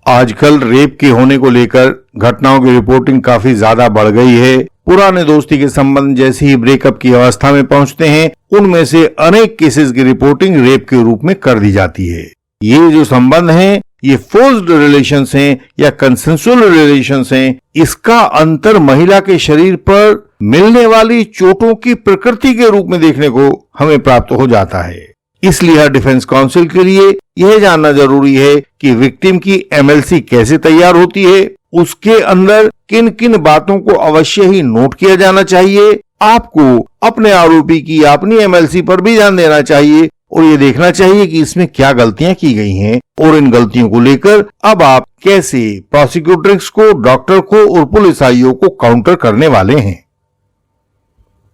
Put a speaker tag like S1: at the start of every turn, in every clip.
S1: आजकल रेप के होने को लेकर घटनाओं की रिपोर्टिंग काफी ज्यादा बढ़ गई है। पुराने दोस्ती के संबंध जैसे ही ब्रेकअप की अवस्था में पहुंचते हैं, उनमें से अनेक केसेस की रिपोर्टिंग रेप के रूप में कर दी जाती है। ये जो संबंध हैं, ये फोर्स्ड रिलेशंस हैं या कंसेंसुअल रिलेशंस हैं, इसका अंतर महिला के शरीर पर मिलने वाली चोटों की प्रकृति के रूप में देखने को हमें प्राप्त हो जाता है। इसलिए डिफेंस काउंसिल के लिए यह जानना जरूरी है कि विक्टिम की एमएलसी कैसे तैयार होती है, उसके अंदर किन किन बातों को अवश्य ही नोट किया जाना चाहिए। आपको अपने आरोपी की अपनी एमएलसी पर भी ध्यान देना चाहिए और ये देखना चाहिए कि इसमें क्या गलतियां की गई हैं और इन गलतियों को लेकर अब आप कैसे प्रोसिक्यूटर्स को, डॉक्टर को और पुलिस आईओ को काउंटर करने वाले हैं।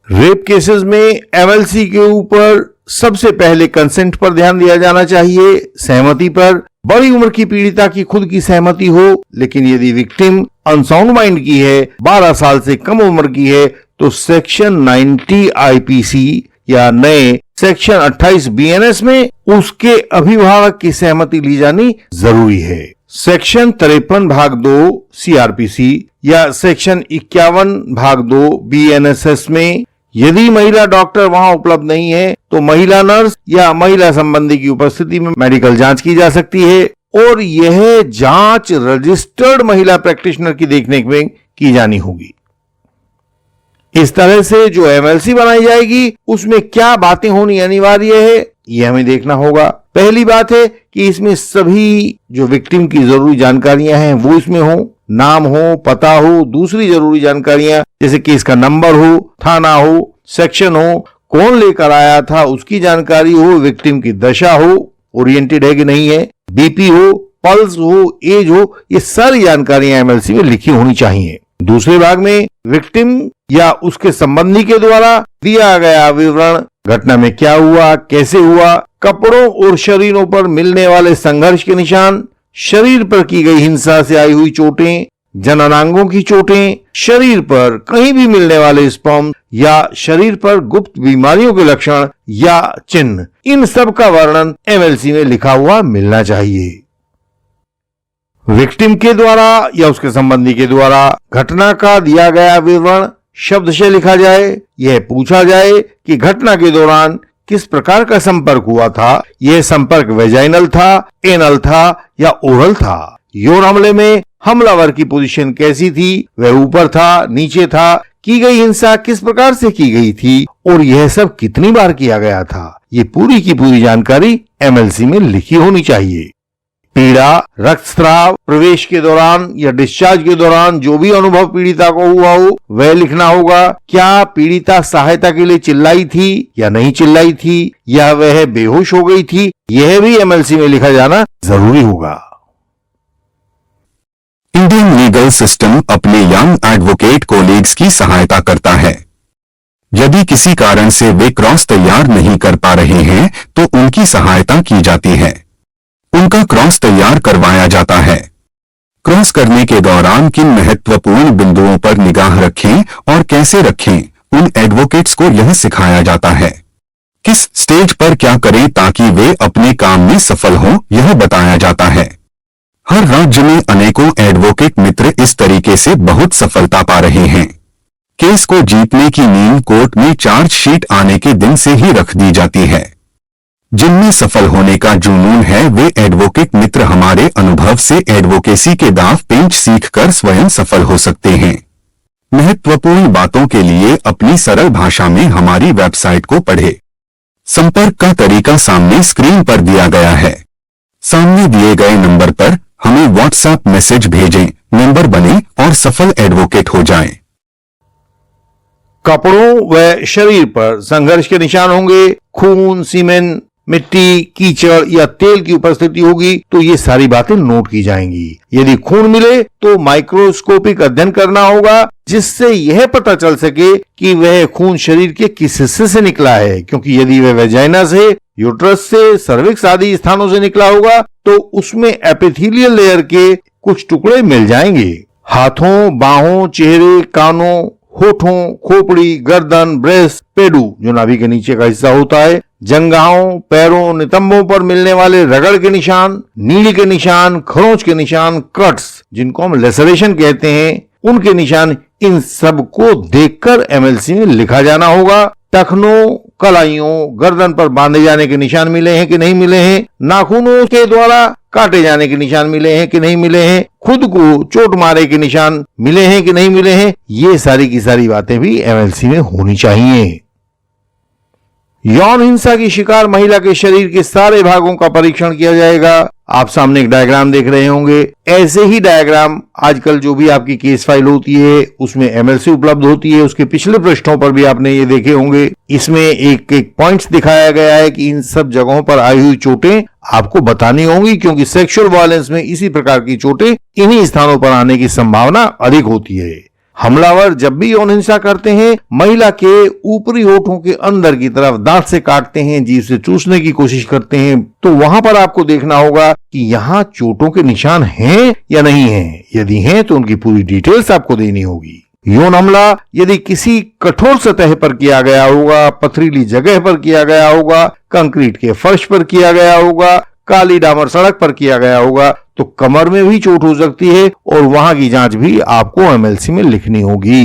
S1: रेप केसेस में एमएलसी के ऊपर सबसे पहले कंसेंट पर ध्यान दिया जाना चाहिए, सहमति पर। बड़ी उम्र की पीड़िता की खुद की सहमति हो, लेकिन यदि विक्टिम अनसाउंड माइंड की है, 12 साल से कम उम्र की है, तो सेक्शन 90 आईपीसी या नए सेक्शन 28 बीएनएस में उसके अभिभावक की सहमति ली जानी जरूरी है। सेक्शन 53 भाग 2 सीआरपीसी या सेक्शन 51 भाग 2 बीएनएसएस में यदि महिला डॉक्टर वहां उपलब्ध नहीं है, तो महिला नर्स या महिला संबंधी की उपस्थिति में मेडिकल जांच की जा सकती है और यह जांच रजिस्टर्ड महिला प्रैक्टिशनर की देखरेख में की जानी होगी। इस तरह से जो एमएलसी बनाई जाएगी, उसमें क्या बातें होनी अनिवार्य है, यह हमें देखना होगा। पहली बात है कि इसमें सभी जो विक्टिम की जरूरी जानकारियां हैं वो इसमें हो, नाम हो, पता हो, दूसरी जरूरी जानकारियां जैसे केस का नंबर हो, थाना हो, सेक्शन हो, कौन लेकर आया था उसकी जानकारी हो, विक्टिम की दशा हो, ओरिएंटेड है कि नहीं है, बीपी हो, पल्स हो, एज हो, ये सारी जानकारियां एमएलसी में लिखी होनी चाहिए। दूसरे भाग में विक्टिम या उसके संबंधी के द्वारा दिया गया विवरण, घटना में क्या हुआ, कैसे हुआ, कपड़ों और शरीरों पर मिलने वाले संघर्ष के निशान, शरीर पर की गई हिंसा से आई हुई चोटें, जननांगों की चोटें, शरीर पर कहीं भी मिलने वाले स्पर्म या शरीर पर गुप्त बीमारियों के लक्षण या चिन्ह, इन सब का वर्णन एमएलसी में लिखा हुआ मिलना चाहिए। विक्टिम के द्वारा या उसके संबंधी के द्वारा घटना का दिया गया विवरण शब्द से लिखा जाए। यह पूछा जाए कि घटना के दौरान किस प्रकार का संपर्क हुआ था, यह संपर्क वेजाइनल था, एनल था या ओरल था। यौन हमले में हमलावर की पोजीशन कैसी थी, वह ऊपर था, नीचे था, की गई हिंसा किस प्रकार से की गई थी और यह सब कितनी बार किया गया था, ये पूरी की पूरी जानकारी एमएलसी में लिखी होनी चाहिए। पीड़ा, रक्तस्राव, प्रवेश के दौरान या डिस्चार्ज के दौरान जो भी अनुभव पीड़िता को हुआ हो वह लिखना होगा। क्या पीड़िता सहायता के लिए चिल्लाई थी या नहीं चिल्लाई थी, या वह बेहोश हो गई थी, यह भी एमएलसी में लिखा जाना जरूरी होगा।
S2: इंडियन लीगल सिस्टम अपने यंग एडवोकेट कोलीग्स की सहायता करता है। यदि किसी कारण से वे क्रॉस तैयार नहीं कर पा रहे हैं तो उनकी सहायता की जाती है, उनका क्रॉस तैयार करवाया जाता है। क्रॉस करने के दौरान किन महत्वपूर्ण बिंदुओं पर निगाह रखें और कैसे रखें, उन एडवोकेट्स को यह सिखाया जाता है। किस स्टेज पर क्या करें ताकि वे अपने काम में सफल हों, यह बताया जाता है। हर राज्य में अनेकों एडवोकेट मित्र इस तरीके से बहुत सफलता पा रहे हैं। केस को जीतने की नींव कोर्ट में चार्जशीट आने के दिन से ही रख दी जाती है। जिनमें सफल होने का जुनून है वे एडवोकेट मित्र हमारे अनुभव से एडवोकेसी के दांव पेंच सीखकर स्वयं सफल हो सकते हैं। महत्वपूर्ण बातों के लिए अपनी सरल भाषा में हमारी वेबसाइट को पढ़ें। संपर्क का तरीका सामने स्क्रीन पर दिया गया है। सामने दिए गए नंबर पर हमें व्हाट्सएप मैसेज भेजें, मेंबर बनें और सफल एडवोकेट हो जाएं।
S1: कपड़ों व शरीर पर संघर्ष के निशान होंगे, खून, सीमेंट, मिट्टी, कीचड़ या तेल की उपस्थिति होगी तो ये सारी बातें नोट की जाएंगी। यदि खून मिले तो माइक्रोस्कोपिक अध्ययन करना होगा जिससे यह पता चल सके कि वह खून शरीर के किस हिस्से से निकला है, क्योंकि यदि वह वेजाइना से, यूट्रस से, सर्विक्स आदि स्थानों से निकला होगा तो उसमें एपिथेलियल लेयर के कुछ टुकड़े मिल जाएंगे। हाथों, बाहों, चेहरे, कानों, होठों, खोपड़ी, गर्दन, ब्रेस्ट, पेडू जो नाभि के नीचे का हिस्सा होता है, जंघाओं, पैरों, नितंबों पर मिलने वाले रगड़ के निशान, नील के निशान, खरोंच के निशान, कट्स जिनको हम लेसरेशन कहते हैं, उनके निशान, इन सब को देखकर एमएलसी में लिखा जाना होगा। टखनों, कलाइयों, गर्दन पर बांधे जाने के निशान मिले हैं कि नहीं मिले हैं, नाखूनों के द्वारा काटे जाने के निशान मिले हैं कि नहीं मिले हैं, खुद को चोट मारे के निशान मिले हैं कि नहीं मिले हैं, ये सारी की सारी बातें भी एमएलसी में होनी चाहिए। यौन हिंसा की शिकार महिला के शरीर के सारे भागों का परीक्षण किया जाएगा। आप सामने एक डायग्राम देख रहे होंगे। ऐसे ही डायग्राम आजकल जो भी आपकी केस फाइल होती है उसमें एमएलसी उपलब्ध होती है, उसके पिछले पृष्ठों पर भी आपने ये देखे होंगे। इसमें एक एक पॉइंट्स दिखाया गया है कि इन सब जगहों पर आई हुई चोटें आपको बतानी होंगी, क्योंकि सेक्सुअल वायलेंस में इसी प्रकार की चोटें इन्हीं स्थानों पर आने की संभावना अधिक होती है। हमलावर जब भी यौन हिंसा करते हैं, महिला के ऊपरी होठों के अंदर की तरफ दांत से काटते हैं, जीभ से चूसने की कोशिश करते हैं, तो वहां पर आपको देखना होगा कि यहाँ चोटों के निशान हैं या नहीं हैं। यदि हैं तो उनकी पूरी डिटेल्स आपको देनी होगी। यौन हमला यदि किसी कठोर सतह पर किया गया होगा, पथरीली जगह पर किया गया होगा, कंक्रीट के फर्श पर किया गया होगा, काली डामर सड़क पर किया गया होगा, तो कमर में भी चोट हो सकती है और वहां की जांच भी आपको एमएलसी में लिखनी होगी।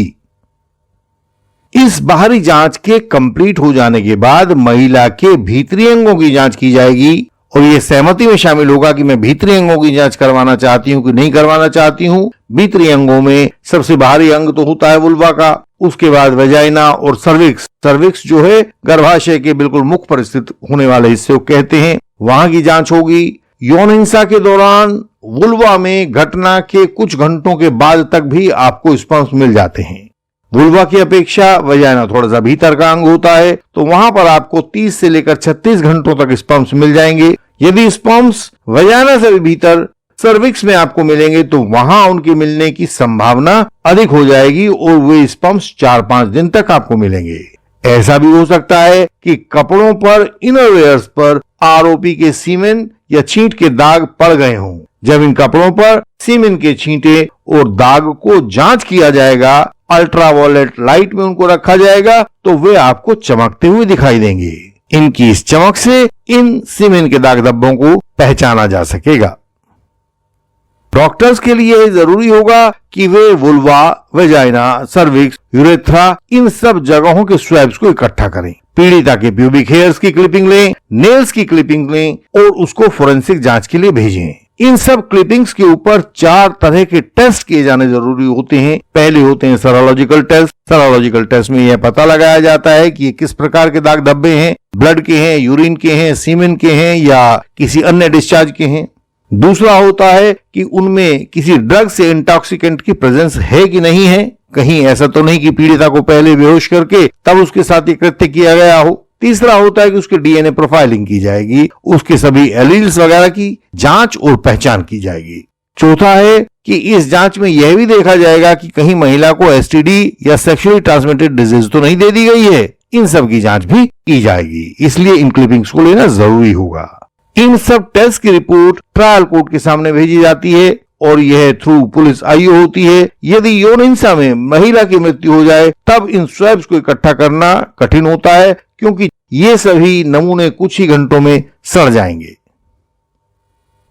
S1: इस बाहरी जांच के कंप्लीट हो जाने के बाद महिला के भीतरी अंगों की जांच की जाएगी और यह सहमति में शामिल होगा कि मैं भीतरी अंगों की जांच करवाना चाहती हूं कि नहीं करवाना चाहती हूं। भीतरी अंगों में सबसे बाहरी अंग तो होता है वुल्वा का, उसके बाद वेजाइना और सर्विक्स। सर्विक्स जो है गर्भाशय के बिल्कुल मुख पर स्थित होने वाले हिस्से को कहते हैं, वहां की जांच होगी। यौन हिंसा के दौरान वुल्वा में घटना के कुछ घंटों के बाद तक भी आपको स्पर्म्स मिल जाते हैं। वुल्वा की अपेक्षा वजाइना थोड़ा सा भीतर का अंग होता है, तो वहां पर आपको 30 से लेकर 36 घंटों तक स्पर्म्स मिल जाएंगे। यदि स्पर्म्स वजाइना से भी भीतर सर्विक्स में आपको मिलेंगे तो वहां उनके मिलने की संभावना अधिक हो जाएगी और वे स्पर्म्स 4-5 दिन तक आपको मिलेंगे। ऐसा भी हो सकता है कि कपड़ों पर, इनरवेयर्स पर आरोपी के सीमेन या छींट के दाग पड़ गए हों। जब इन कपड़ों पर सीमेन के छींटे और दाग को जांच किया जाएगा, अल्ट्रावायलेट लाइट में उनको रखा जाएगा, तो वे आपको चमकते हुए दिखाई देंगे। इनकी इस चमक से इन सीमेन के दाग धब्बों को पहचाना जा सकेगा। डॉक्टर्स के लिए जरूरी होगा कि वे वुल्वा, वेजाइना, सर्विक्स, यूरेथ्रा इन सब जगहों के स्वैब्स को इकट्ठा करें। पीड़िता के प्यूबिक हेयर्स की क्लिपिंग लें, नेल्स की क्लिपिंग लें और उसको फोरेंसिक जांच के लिए भेजें। इन सब क्लिपिंग्स के ऊपर 4 तरह के टेस्ट किए जाने जरूरी होते हैं। पहले होते हैं सेरोलॉजिकल टेस्ट। सेरोलॉजिकल टेस्ट में यह पता लगाया जाता है कि ये किस प्रकार के दाग धब्बे हैं, ब्लड के हैं, यूरिन के हैं, सीमेन के हैं या किसी अन्य डिस्चार्ज के हैं। दूसरा होता है कि उनमें किसी ड्रग से इंटॉक्सिकेंट की प्रेजेंस है कि नहीं है। कहीं ऐसा तो नहीं कि पीड़िता को पहले बेहोश करके तब उसके साथ ये कृत्य किया गया हो। तीसरा होता है कि उसके डीएनए प्रोफाइलिंग की जाएगी, उसके सभी एलील्स वगैरह की जांच और पहचान की जाएगी। चौथा है कि इस जांच में यह भी देखा जाएगा कि कहीं महिला को एसटीडी या सेक्सुअली ट्रांसमिटेड डिजीज तो नहीं दे दी गई है। इन सब की जांच भी की जाएगी, इसलिए इन क्लिपिंग्स को लेना जरूरी होगा। इन सब टेस्ट की रिपोर्ट ट्रायल कोर्ट के सामने भेजी जाती है और यह थ्रू पुलिस आईओ होती है। यदि यौन हिंसा में महिला की मृत्यु हो जाए तब इन स्वैब्स को इकट्ठा करना कठिन होता है, क्योंकि ये सभी नमूने कुछ ही घंटों में सड़ जाएंगे।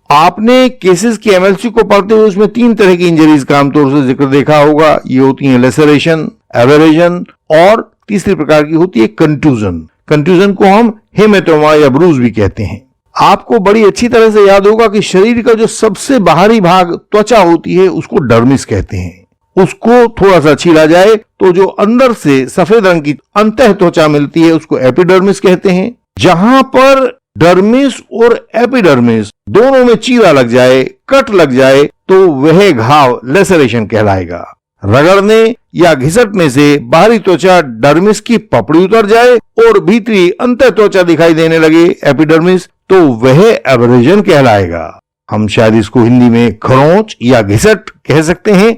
S1: आपने केसेस की एमएलसी को पढ़ते हुए उसमें 3 तरह की इंजरीज का आमतौर से जिक्र देखा होगा। ये होती है लेसरेशन, एबरेशन और तीसरी प्रकार की होती है कंट्यूजन। कंट्यूजन को हम हेमेटोमा या ब्रूज भी कहते हैं। आपको बड़ी अच्छी तरह से याद होगा कि शरीर का जो सबसे बाहरी भाग त्वचा होती है उसको डर्मिस कहते हैं। उसको थोड़ा सा छीला जाए तो जो अंदर से सफेद रंग की अंतः त्वचा मिलती है उसको एपिडर्मिस कहते हैं। जहां पर डर्मिस और एपिडर्मिस दोनों में चीरा लग जाए, कट लग जाए, तो वह घाव लेसरेशन कहलाएगा। रगड़ने या घिसटने से बाहरी त्वचा डर्मिस की पपड़ी उतर जाए और भीतरी अंतः त्वचा दिखाई देने लगे एपिडर्मिस, तो वह एब्रेजन कहलाएगा। हम शायद इसको हिंदी में खरोंच या घिसट कह सकते हैं।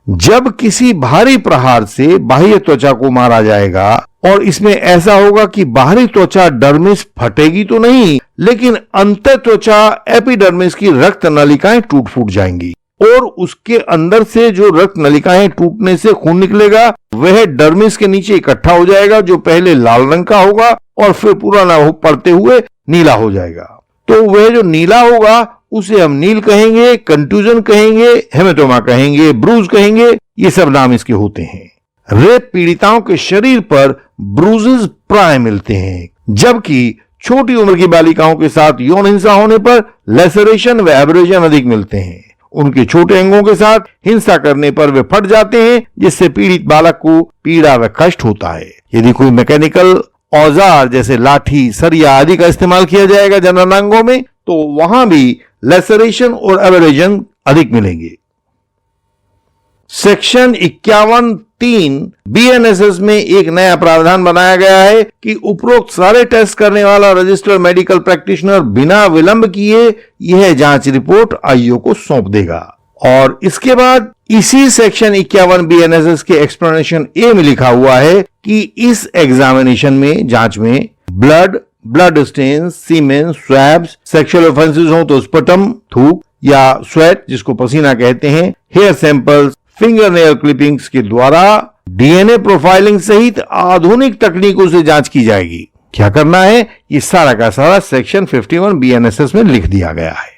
S1: जब किसी भारी प्रहार से बाह्य त्वचा को मारा जाएगा और इसमें ऐसा होगा कि बाहरी त्वचा डर्मिस फटेगी तो नहीं, लेकिन अंतः त्वचा एपिडर्मिस की रक्त नलिकाएं टूट फूट जाएंगी। और उसके अंदर से जो रक्त नलिकाएं टूटने से खून निकलेगा वह डर्मिस के नीचे इकट्ठा हो जाएगा, जो पहले लाल रंग का होगा और फिर पुराना पड़ते हुए नीला हो जाएगा। तो वह जो नीला होगा उसे हम नील कहेंगे, कंट्यूजन कहेंगे, हेमेटोमा कहेंगे, ब्रूज कहेंगे, ये सब नाम इसके होते हैं। रेप पीड़िताओं के शरीर पर ब्रूजेस प्राय मिलते हैं, जबकि छोटी उम्र की बालिकाओं के साथ यौन हिंसा होने पर लेसरेशन व एब्रेजन अधिक मिलते हैं। उनके छोटे अंगों के साथ हिंसा करने पर वे फट जाते हैं, जिससे पीड़ित बालक को पीड़ा व कष्ट होता है। यदि कोई मैकेनिकल औजार जैसे लाठी, सरिया आदि का इस्तेमाल किया जाएगा जननांगों में, तो वहां भी लेसरेशन और एब्रेजन अधिक मिलेंगे। सेक्शन 51(3) BNSS में एक नया प्रावधान बनाया गया है कि उपरोक्त सारे टेस्ट करने वाला रजिस्टर्ड मेडिकल प्रैक्टिशनर बिना विलंब किए यह जांच रिपोर्ट आईओ को सौंप देगा। और इसके बाद इसी सेक्शन 51 BNSS के एक्सप्लेनेशन ए में लिखा हुआ है कि इस एग्जामिनेशन में, जांच में ब्लड स्टेन, सीमेन, स्वैब्स, सेक्सुअल ऑफेंसेस हो तो स्पटम, थूक या स्वेट जिसको पसीना कहते हैं, hair samples, finger nail clippings के द्वारा डीएनए प्रोफाइलिंग सहित आधुनिक तकनीकों से जांच की जाएगी। क्या करना है, ये सारा का सारा सेक्शन 51 BNSS में लिख दिया गया है।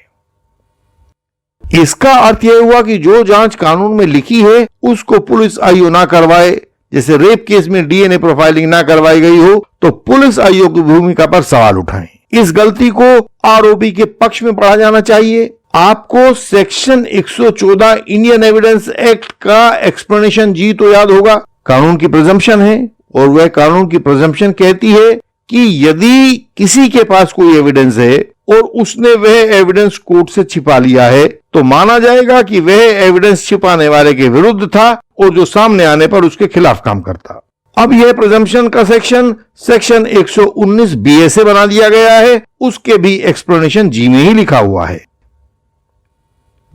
S1: इसका अर्थ यह हुआ कि जो जांच कानून में लिखी है उसको पुलिस आईओ ना करवाए, जैसे रेप केस में डीएनए प्रोफाइलिंग ना करवाई गई हो तो पुलिस आईओ की भूमिका पर सवाल उठाएं। इस गलती को आरोपी के पक्ष में पढ़ा जाना चाहिए। आपको सेक्शन 114 इंडियन एविडेंस एक्ट का एक्सप्लेनेशन जी तो याद होगा। कानून की प्रिजम्पशन है और वह कानून की प्रिजम्पशन कहती है कि यदि किसी के पास कोई एविडेंस है और उसने वह एविडेंस कोर्ट से छिपा लिया है तो माना जाएगा कि वह एविडेंस छिपाने वाले के विरुद्ध था और जो सामने आने पर उसके खिलाफ काम करता। अब यह प्रिजम्पशन का सेक्शन 119 BA बना दिया गया है, उसके भी एक्सप्लेनेशन जी में ही लिखा हुआ है।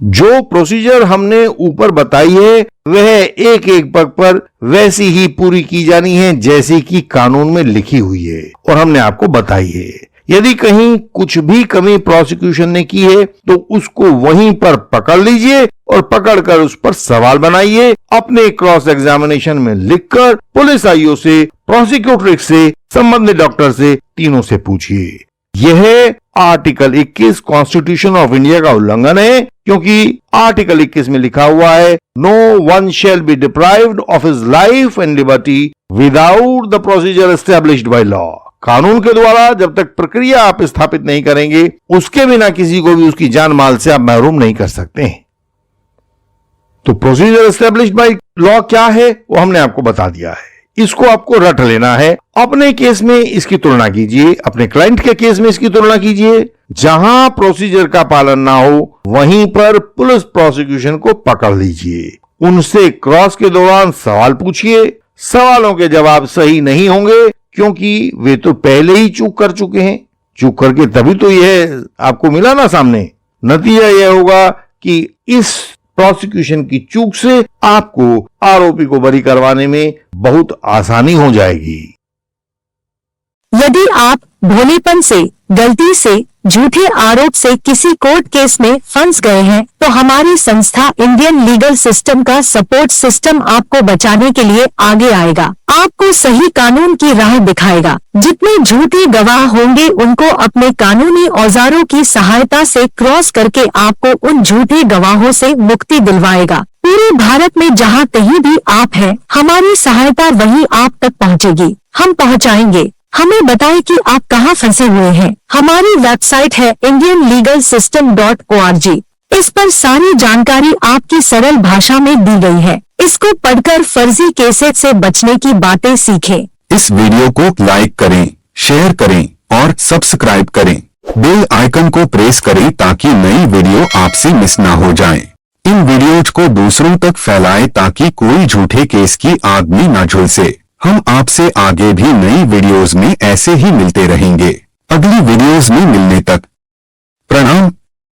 S1: जो प्रोसीजर हमने ऊपर बताई है वह एक एक पग पर वैसी ही पूरी की जानी है जैसी कि कानून में लिखी हुई है और हमने आपको बताई है। यदि कहीं कुछ भी कमी प्रोसिक्यूशन ने की है तो उसको वहीं पर पकड़ लीजिए और पकड़कर उस पर सवाल बनाइए। अपने क्रॉस एग्जामिनेशन में लिखकर पुलिस आईओ से, प्रोसिक्यूटर से, संबंधित डॉक्टर से, तीनों से पूछिए। यह आर्टिकल 21 कॉन्स्टिट्यूशन ऑफ इंडिया का उल्लंघन है, क्योंकि आर्टिकल 21 में लिखा हुआ है no one shall be deprived of his life and liberty without the procedure established by law. कानून के द्वारा जब तक प्रक्रिया आप स्थापित नहीं करेंगे उसके बिना किसी को भी उसकी जान माल से आप महरूम नहीं कर सकते। तो प्रोसीजर एस्टैब्लिश्ड बाय लॉ क्या है वो हमने आपको बता दिया है, इसको आपको रट लेना है। अपने केस में इसकी तुलना कीजिए, अपने क्लाइंट के केस में इसकी तुलना कीजिए। जहां प्रोसीजर का पालन ना हो वहीं पर पुलिस प्रोसिक्यूशन को पकड़ लीजिए, उनसे क्रॉस के दौरान सवाल पूछिए। सवालों के जवाब सही नहीं होंगे क्योंकि वे तो पहले ही चूक कर चुके हैं। चूक करके तभी तो यह आपको मिला ना सामने। नतीजा यह होगा कि इस प्रोसिक्यूशन की चूक से आपको आरोपी को बरी करवाने में बहुत आसानी हो जाएगी।
S3: यदि आप भोलेपन से, गलती से, झूठे आरोप से किसी कोर्ट केस में फंस गए हैं तो हमारी संस्था इंडियन लीगल सिस्टम का सपोर्ट सिस्टम आपको बचाने के लिए आगे आएगा, आपको सही कानून की राह दिखाएगा। जितने झूठे गवाह होंगे उनको अपने कानूनी औजारों की सहायता से क्रॉस करके आपको उन झूठे गवाहों से मुक्ति दिलवाएगा। पूरे भारत में जहां कहीं भी आप हैं, हमारी सहायता वहीं आप तक पहुंचेगी। हम पहुंचाएंगे। हमें बताएं कि आप कहां फंसे हुए हैं। हमारी वेबसाइट है indianlegalsystem.org। इस पर सारी जानकारी आपकी सरल भाषा में दी गई है। इसको पढ़कर फर्जी केसेस से बचने की बातें सीखें।
S2: इस वीडियो को लाइक करें, शेयर करें और सब्सक्राइब करें। बेल आइकन को प्रेस करें ताकि नई वीडियो आपसे मिस ना हो जाए। इन वीडियोज को दूसरों तक फैलाएं ताकि कोई झूठे केस की आग में न झुलसे। हम आपसे आगे भी नई वीडियोस में ऐसे ही मिलते रहेंगे। अगली वीडियोस में मिलने तक प्रणाम।